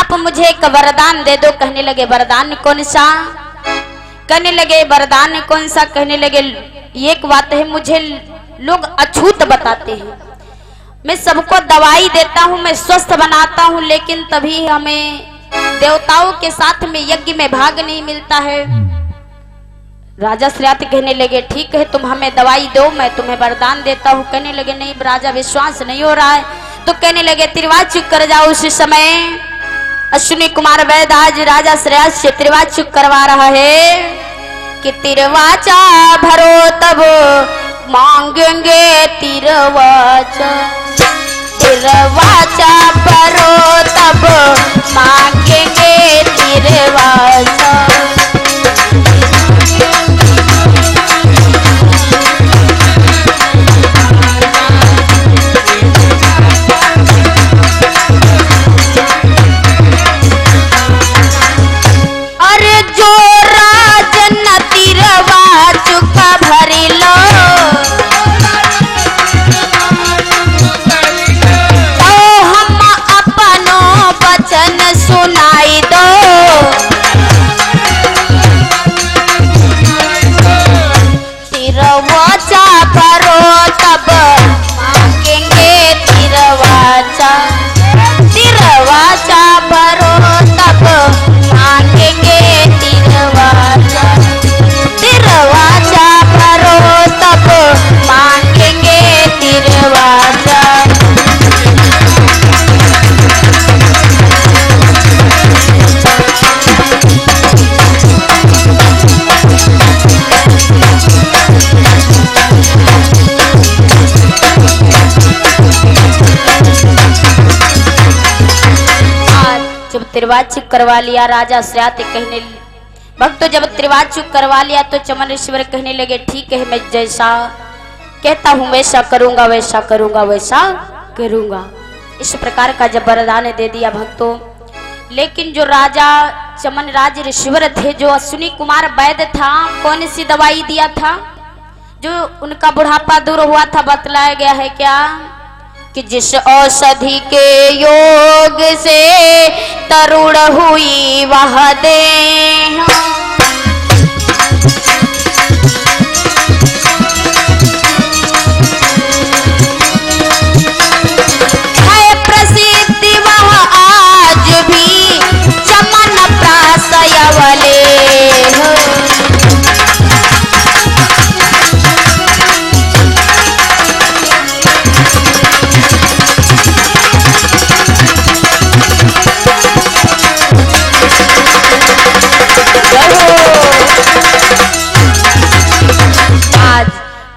आप मुझे एक वरदान दे दो। कहने लगे वरदान कौन सा? कहने लगे वरदान कौन सा? कहने लगे एक बात है, मुझे लोग अछूत बताते हैं, मैं सबको दवाई देता हूँ, मैं स्वस्थ बनाता हूँ, लेकिन तभी हमें देवताओं के साथ में यज्ञ में भाग नहीं मिलता है। राजा श्रेयात कहने लगे ठीक है, तुम हमें दवाई दो, मैं तुम्हें वरदान देता हूँ। कहने लगे नहीं राजा, विश्वास नहीं हो रहा है। तो कहने लगे त्रिवाच चुक कर जाओ। उसी समय अश्विनी कुमार वैद्य आज राजा श्रेयात से त्रिवाच चुक करवा रहा है कि तिरवाचा भरो तब मांगेंगे तिरवाचा, तिरवाचा भरो तब मांगेंगे तिरवाचा। त्रिवाच करवा लिया राजा श्रेयात कहने भक्त, जब त्रिवाच करवा लिया तो चमन ऋषिवर कहने लगे ठीक है, मैं जैसा कहता हूँ वैसा करूंगा, वैसा करूंगा, वैसा करूंगा। इस प्रकार का जब वरदान दे दिया भक्तों, लेकिन जो राजा चमन राज ऋषिवर थे, जो अश्विनी कुमार वैद्य था, कौन सी दवाई दिया था? जो उनका बुढ़ापा दूर हुआ था, बतलाया गया है क्या कि जिस औषधि के योग से तरुण हुई वह देह, है प्रसिद्धि वह आज भी चमन प्रासयवले।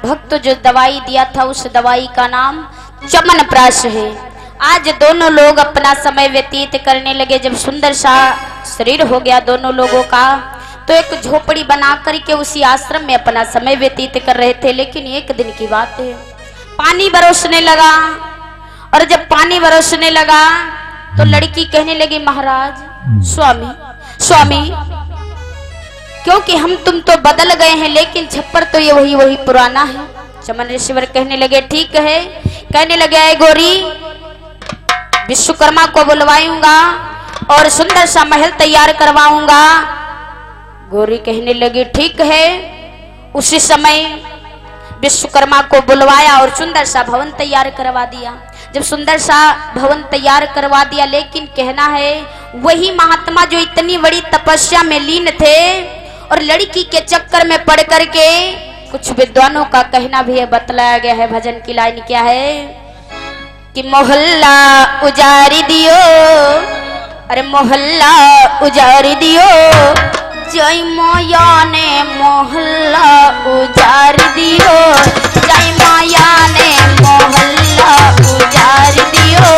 भक्त जो दवाई दिया था उस दवाई का नाम चमन प्राश है। आज दोनों लोग अपना समय व्यतीत करने लगे। जब सुंदर सा शरीर हो गया दोनों लोगों का, तो एक झोपड़ी बना करके उसी आश्रम में अपना समय व्यतीत कर रहे थे। लेकिन एक दिन की बात है, पानी बरसने लगा, और जब पानी बरसने लगा तो लड़की कहने लगी महाराज स्वामी स्वामी, क्योंकि हम तुम तो बदल गए हैं, लेकिन छप्पर तो ये वही वही पुराना है। चमन ऋषिवर कहने लगे ठीक है। कहने लगे आए गोरी, विश्वकर्मा को बुलवाऊंगा और सुंदर सा महल तैयार करवाऊंगा। गोरी कहने लगी ठीक है। उसी समय विश्वकर्मा को बुलवाया और सुंदर सा भवन तैयार करवा दिया। जब सुंदर सा भवन तैयार करवा दिया, लेकिन कहना है वही महात्मा जो इतनी बड़ी तपस्या में लीन थे और लड़की के चक्कर में पड़ करके, कुछ विद्वानों का कहना भी है, बतलाया गया है, भजन की लाइन क्या है कि मोहल्ला उजारी दियो, अरे मोहल्ला उजारी दियो, जय माया ने मोहल्ला उजारी दियो, जय माया ने मोहल्ला उजारी दियो।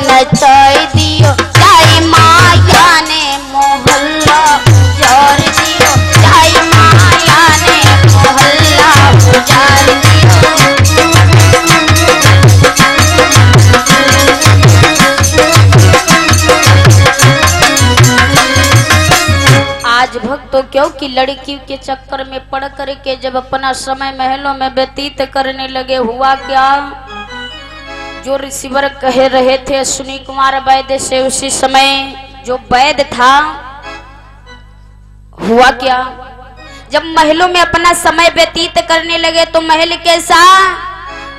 नचाई दियो, जय माया ने मोहल्ला क्योंकि लड़की के चक्कर में पड़ करके जब अपना समय महलों में व्यतीत करने लगे, हुआ क्या, जो रिसीवर कह रहे थे सुनी कुमार वैद्य से, उसी समय जो वैद्य था, हुआ क्या, जब महलों में अपना समय व्यतीत करने लगे तो महल कैसा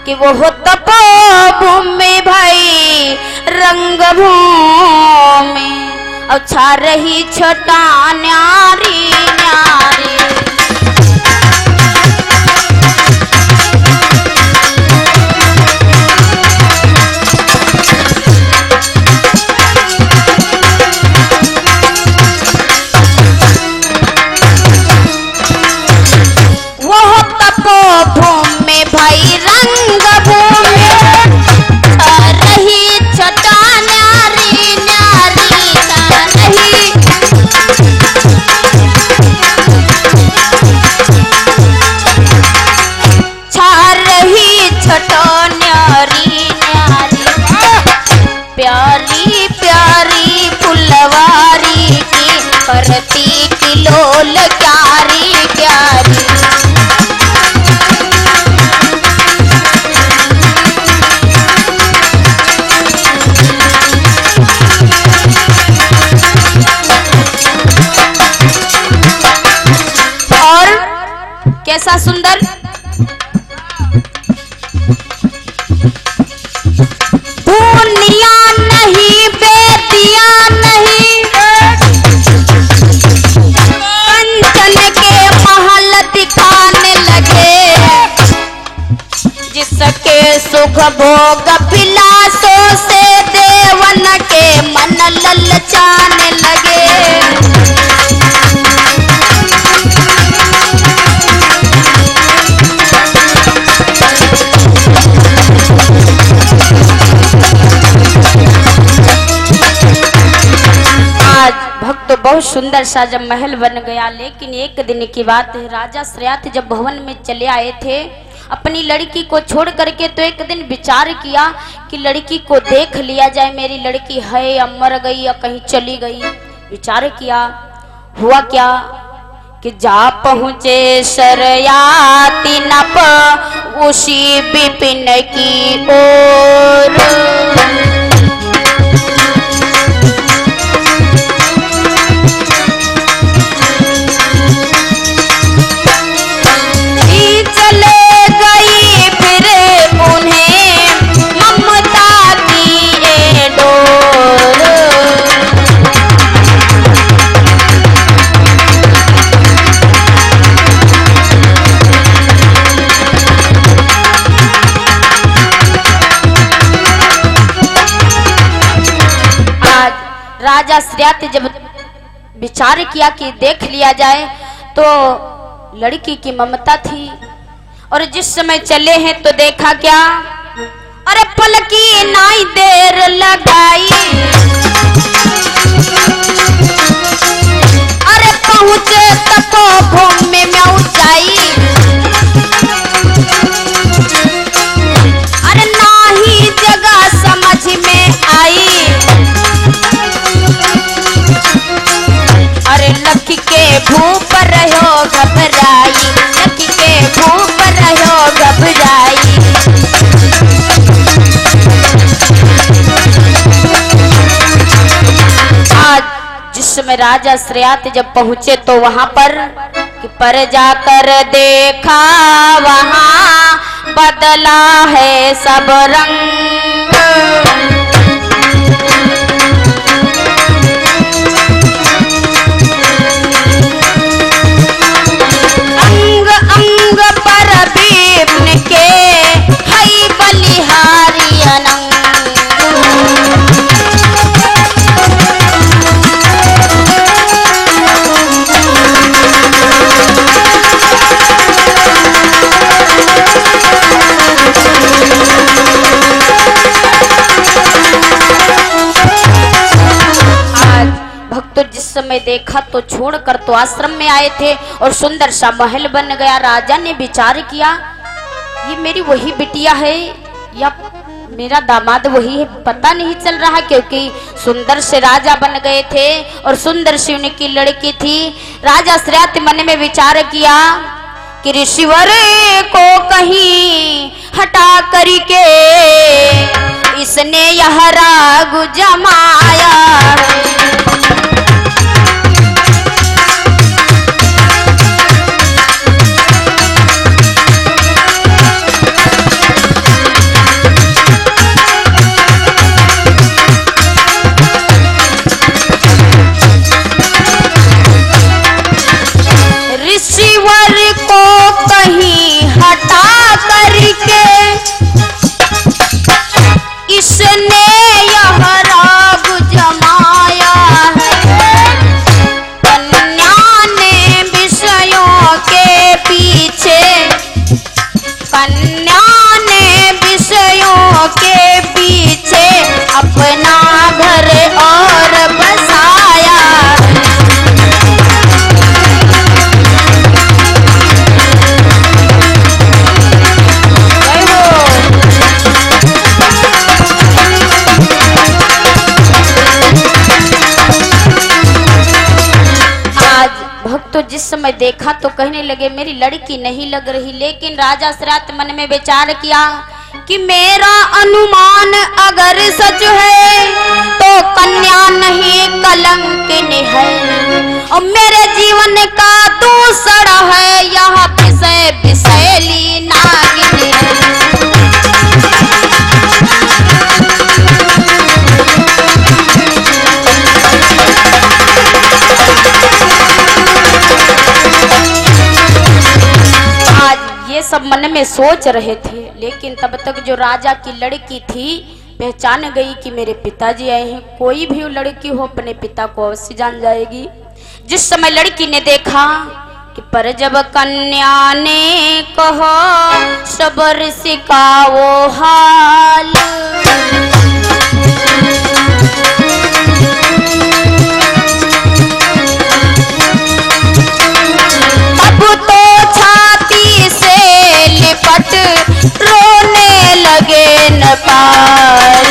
कि वो हो तपोभूमि भाई रंग भूमि, और छा रही छटा न्यारी न्यारी। वो हो तपोभूमि भाई रंग भूमि, छा रही छटा न्यारी न्यारी, छा रही छटा न्यारी न्यारी, प्यारी प्यारी फुलवारी की करती किलोल क्यारी क्यारी। कैसा सुंदर, दुनिया नहीं बेदिया नहीं, कंचन के महल दिखाने लगे, जिसके सुख भोग विलासों से देवन के मन ललचाने लगे। तो बहुत सुंदर सा जब महल बन गया, लेकिन एक दिन की बात है, राजा श्रेयात जब भवन में चले आए थे अपनी लड़की को छोड़ करके, तो एक दिन विचार किया कि लड़की को देख लिया जाए, मेरी लड़की है या मर गई या कहीं चली गई। विचार किया, हुआ क्या कि जा पहुंचे श्रेयाती नप उसी विपिन की ओर, राजा श्रेयात जब विचार किया कि देख लिया जाए, तो लड़की की ममता थी, और जिस समय चले हैं तो देखा क्या, अरे पलकी नाई देर लगाई, अरे पहुंचे तपोभूमि में ऊंचाई, अरे नाही जगह समझ में आई, अरे लकी के भूप रहो घबराई, लकी के भूप रहो घबराई। आज जिस समय राजा श्रेयात जब पहुंचे तो वहां पर जाकर देखा, वहां बदला है सब रंग, अंग अंग पर विपिन के हई बलिहारी अनंग, तो जिस समय देखा तो छोड़कर तो आश्रम में आए थे और सुंदर सा महल बन गया। राजा ने विचार किया, ये मेरी वही बिटिया है या मेरा दामाद वही है, पता नहीं चल रहा, क्योंकि सुंदर से राजा बन गए थे और सुंदर से उनकी लड़की थी। राजा श्रेयाति मन में विचार किया कि ऋषिवर को कहीं हटा करके इसने यह राग जमाया है। ऋषिवर को कहीं हटा करके इसने यह राग जमाया है। कन्या ने विषयों के पीछे, कन्या ने विषयों के पीछे अपना घर और बसाया। तो जिस समय देखा तो कहने लगे मेरी लड़की नहीं लग रही, लेकिन राजा श्रेयाति मन में विचार किया कि मेरा अनुमान अगर सच है तो कन्या नहीं कलंकिनी है, और मेरे जीवन का दूसरा है यह विषय विषैली नागिनी है। ये सब मन में सोच रहे थे, लेकिन तब तक जो राजा की लड़की थी पहचान गई कि मेरे पिताजी आए हैं। कोई भी लड़की हो अपने पिता को अवश्य जान जाएगी। जिस समय लड़की ने देखा कि पर जब कन्या ने कहा सबर सिका वो हाल, रोने लगे नेपाल।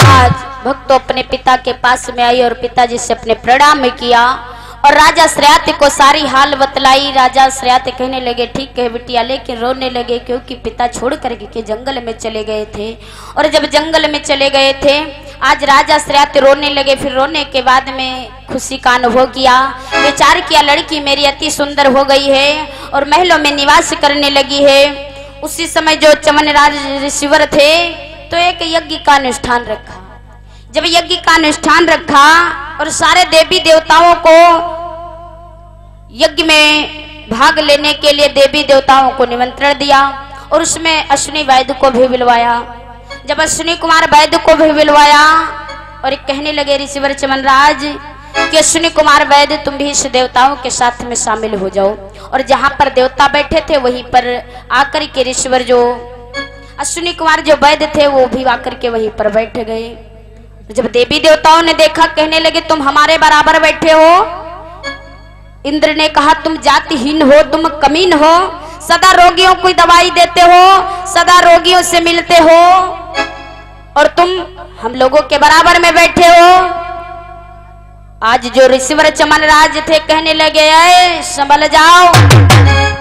आज भक्त अपने पिता के पास में आई और पिताजी से अपने प्रणाम किया और राजा श्रेयाति को सारी हाल बतलाई। राजा श्रेयाति कहने लगे ठीक है बिटिया, लेकिन रोने लगे क्योंकि पिता छोड़ करके के जंगल में चले गए थे। और जब जंगल में चले गए थे आज राजा श्रेयाति रोने लगे। फिर रोने के बाद में खुशी का अनुभव किया, विचार किया लड़की मेरी अति सुंदर हो गई है और महलों में निवास करने लगी है। उसी समय जो चमनराज ऋषिवर थे तो एक यज्ञ का अनुष्ठान रखा। जब यज्ञ का अनुष्ठान रखा और सारे देवी देवताओं को यज्ञ में भाग लेने के लिए देवी देवताओं को निमंत्रण दिया और उसमें अश्विनी वैद्य को भी बुलवाया। जब अश्विनी कुमार वैद्य को भी बुलवाया और एक कहने लगे ऋषिवर चमनराज कि अश्विनी कुमार वैद्य तुम भी इस देवताओं के साथ में शामिल हो जाओ। और जहां पर देवता बैठे थे वहीं पर आकर के ऋषिवर जो अश्विनी कुमार जो वैद्य थे वो भी आकर के वहीं पर बैठ गए। जब देवी देवताओं ने देखा कहने लगे तुम हमारे बराबर बैठे हो। इंद्र ने कहा तुम जातिहीन हो, तुम कमीन हो, सदा रोगियों को दवाई देते हो, सदा रोगियों से मिलते हो और तुम हम लोगों के बराबर में बैठे हो। आज जो ऋषिवर चमनराज थे कहने लगे आए संभल जाओ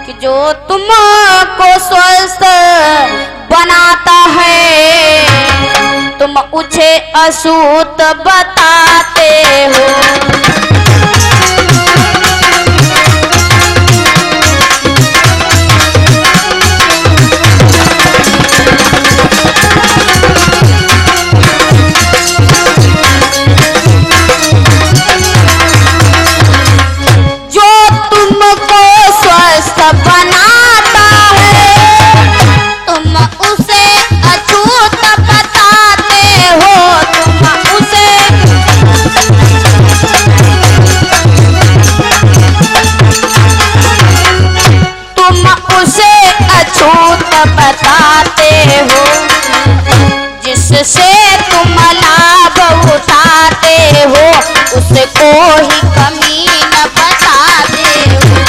कि जो तुमको स्वस्थ बनाता है तुम उसे असूत बताते हो। बनाता है तुम उसे अछूत बताते हो, तुम उसे जिससे तुम लाभ उठाते हो उसको ही कमी न बताते हो।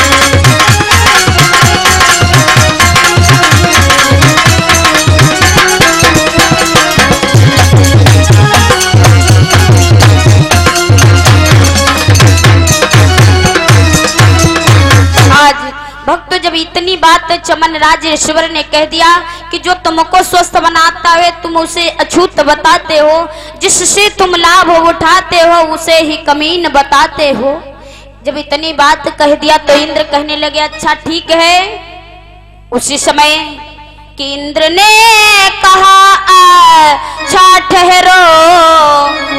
भक्त जब इतनी बात चमन राज ईश्वर ने कह दिया कि जो तुमको स्वस्थ बनाता है तुम उसे अछूत बताते हो, जिससे तुम लाभ उठाते हो उसे ही कमीन बताते हो। जब इतनी बात कह दिया तो इंद्र कहने लगे अच्छा ठीक है। उसी समय कि इंद्र ने कहा अच्छा ठहरो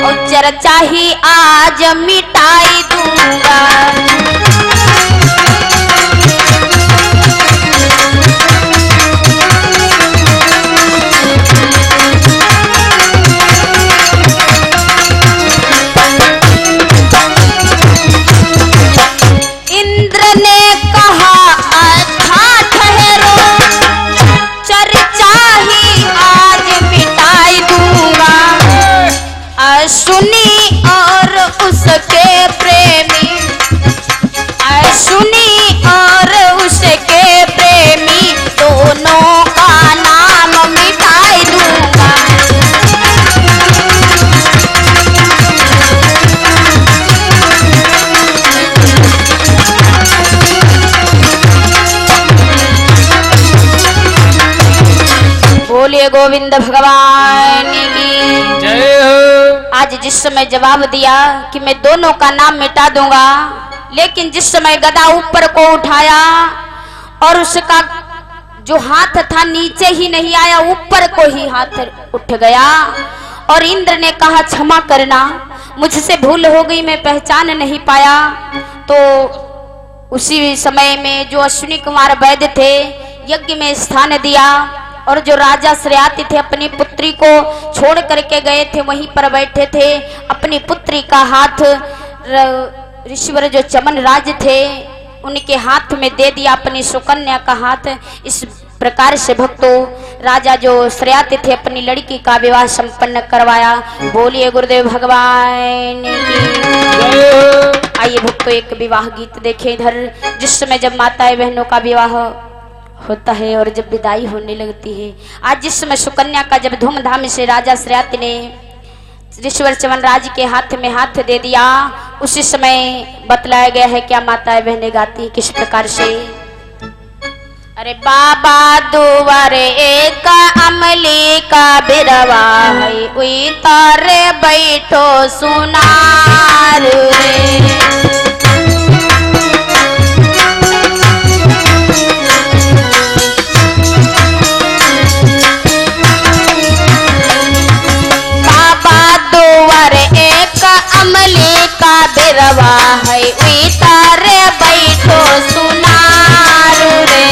और चर्चा ही आज मिटाई दूंगा। सुनी और उसके प्रेमी, सुनी और उसके प्रेमी दोनों का नाम मिटाई दूंगा। बोलिए गोविंद भगवान की जय हो। आज जिस समय जवाब दिया कि मैं दोनों का नाम मिटा दूंगा, लेकिन जिस समय गदा ऊपर को उठाया और उसका जो हाथ था नीचे ही नहीं आया, ऊपर को ही हाथ उठ गया और इंद्र ने कहा क्षमा करना, मुझसे भूल हो गई, मैं पहचान नहीं पाया। तो उसी समय में जो अश्विनी कुमार वैद्य थे यज्ञ में स्थान दिया और जो राजा श्रेयाति थे अपनी पुत्री को छोड़ करके गए थे वहीं पर बैठे थे। अपनी पुत्री का हाथ ऋषिवर जो चमन राज थे उनके हाथ में दे दिया, अपनी सुकन्या का हाथ। इस प्रकार से भक्तों राजा जो श्रेयाति थे अपनी लड़की का विवाह संपन्न करवाया। बोलिए गुरुदेव भगवान की। आइए भक्तों एक विवाह गीत देखें इधर। जिस समय जब माताएं बहनों का विवाह होता है और जब विदाई होने लगती है, आज जिस समय सुकन्या का जब धूमधाम से राजा श्रेयाति ने ऋषिवर चमन राज के हाथ में हाथ दे दिया, उसी समय बतलाया गया है क्या माताएं बहनें गाती किस प्रकार से। अरे बाबा दुआरे एक अमली का बिरवा है उतारे बैठो सुनार रे। अमले का बिरवा है उतारे बैठो सुनार रे।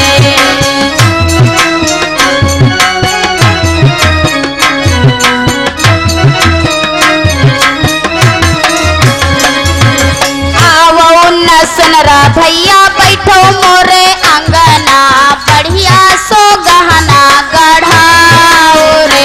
आओ न सुनरा भैया बैठो मोरे अंगना, बढ़िया सो गहना गढ़ाओ रे।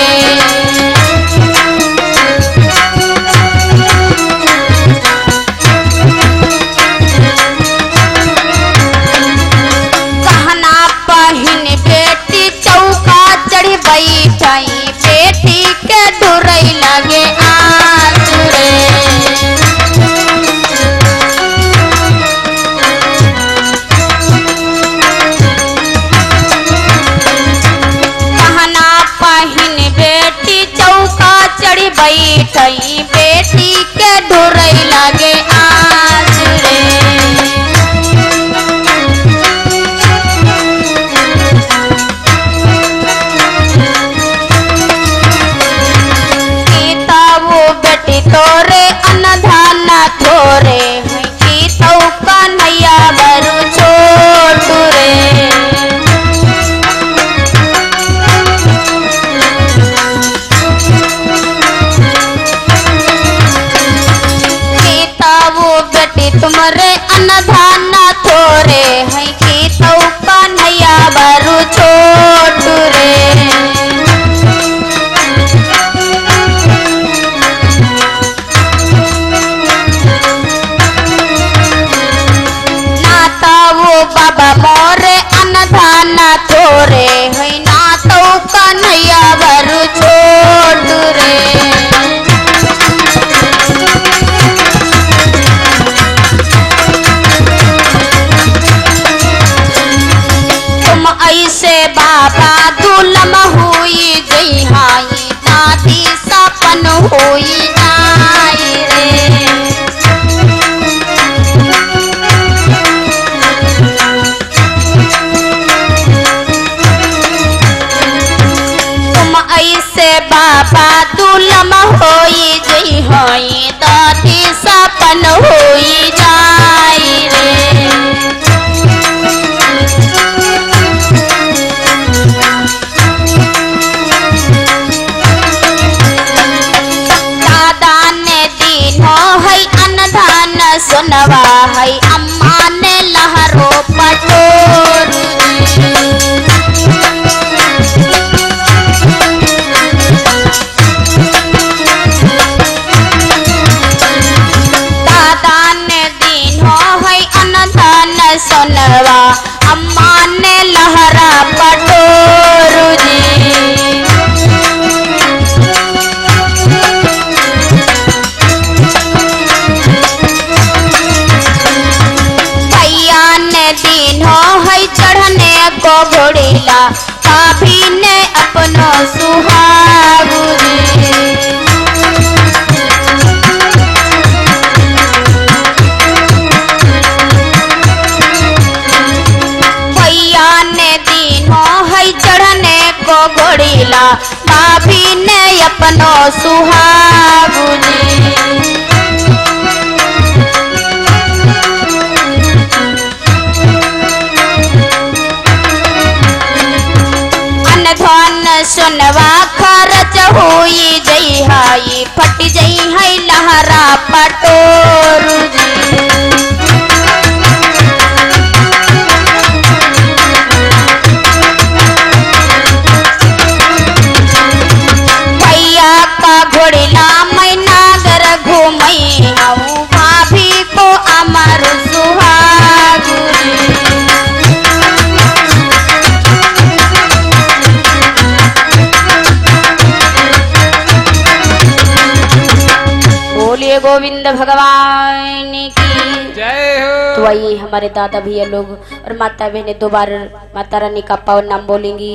बेटी के डुरई लगे आज रे। कहना पहिन बेटी चौका चढ़ी बैठई, बेटी के डुरई लगे आज रे। तोरे अनधान थोरे की तो कन्हैया बरु छोटू रे। ऐसे बाबा दुलम हुई जई हाई दादी सपन हुई जाई रे। तुम ऐसे बाबा दुलम होई जई हाई दादी सपन हुई जाई रे। सुनवा है अम्मा ने लहरो पटोर। दादा ने दीनो है अनधन सुनवा अम्मा ने लहरा पटोर जी। चढ़ने को घोड़ीला भाभी ने अपनो सुहागू भैया ने दीनो है चढ़ने को घोड़ीला भाभी ने अपनो सुहागू सुनवा खर्च हुई जई हाई फट जई है लहरा पटोर भैया का घोड़िला मैं नागर घूमई हूँ भाभी को अमर सुहागू। बोलिए गोविंद भगवान की जय हो। तो वही हमारे दादा भैया लोग और माता बहनें 2 बार माता रानी का पावन नाम बोलेंगी।